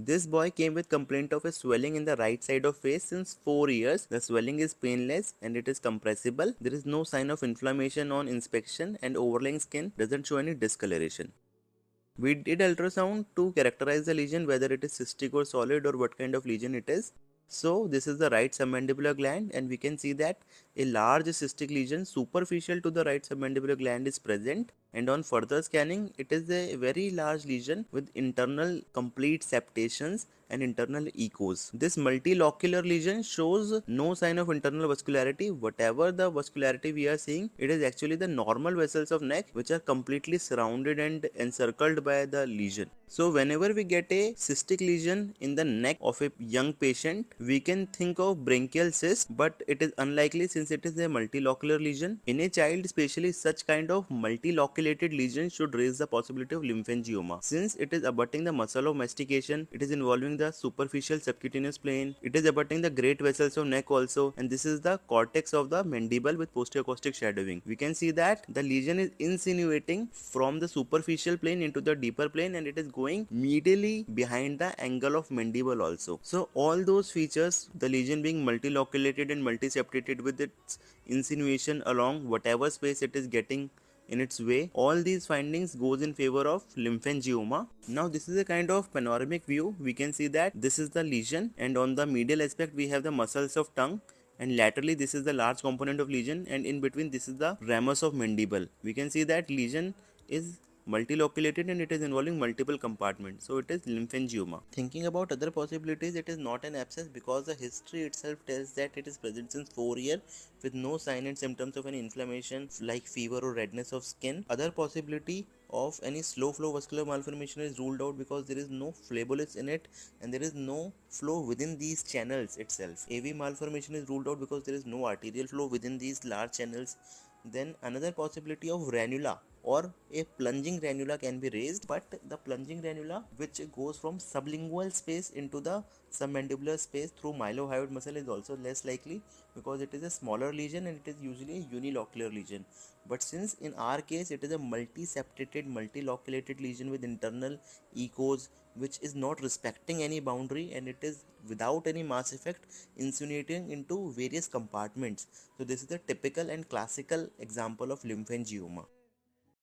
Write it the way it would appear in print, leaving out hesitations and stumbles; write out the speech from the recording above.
This boy came with complaint of a swelling in the right side of face since 4 years. The swelling is painless and it is compressible. There is no sign of inflammation on inspection and overlying skin doesn't show any discoloration. We did ultrasound to characterize the lesion, whether it is cystic or solid or what kind of lesion it is. So this is the right submandibular gland and we can see that a large cystic lesion superficial to the right submandibular gland is present, and on further scanning it is a very large lesion with internal complete septations and internal echoes. This multilocular lesion shows no sign of internal vascularity. Whatever the vascularity we are seeing, it is actually the normal vessels of neck which are completely surrounded and encircled by the lesion. So whenever we get a cystic lesion in the neck of a young patient, we can think of branchial cyst, but it is unlikely since it is a multilocular lesion. In a child especially, such kind of multiloculated lesion should raise the possibility of lymphangioma. Since it is abutting the muscle of mastication, it is involving the superficial subcutaneous plane, it is abutting the great vessels of neck also, and this is the cortex of the mandible with posteracoustic shadowing. We can see that the lesion is insinuating from the superficial plane into the deeper plane and it is going medially behind the angle of mandible also. So all those features, the lesion being multiloculated and multiseptated with its insinuation along whatever space it is getting in its way, all these findings goes in favor of lymphangioma. Now this is a kind of panoramic view. We can see that this is the lesion and on the medial aspect we have the muscles of tongue, and laterally this is the large component of lesion, and in between this is the ramus of mandible. We can see that lesion is multiloculated and it is involving multiple compartments, so it is lymphangioma. Thinking about other possibilities, it is not an abscess because the history itself tells that it is present since 4 years with no sign and symptoms of any inflammation like fever or redness of skin. Other possibility of any slow flow vascular malformation is ruled out because there is no phleboliths in it and there is no flow within these channels itself. AV malformation is ruled out because there is no arterial flow within these large channels. Then another possibility of ranula or a plunging ranula can be raised, but the plunging ranula which goes from sublingual space into the submandibular space through mylohyoid muscle is also less likely because it is a smaller lesion and it is usually a unilocular lesion. But since in our case it is a multiseptated multiloculated lesion with internal echoes which is not respecting any boundary and it is without any mass effect insinuating into various compartments, so this is the typical and classical example of lymphangioma.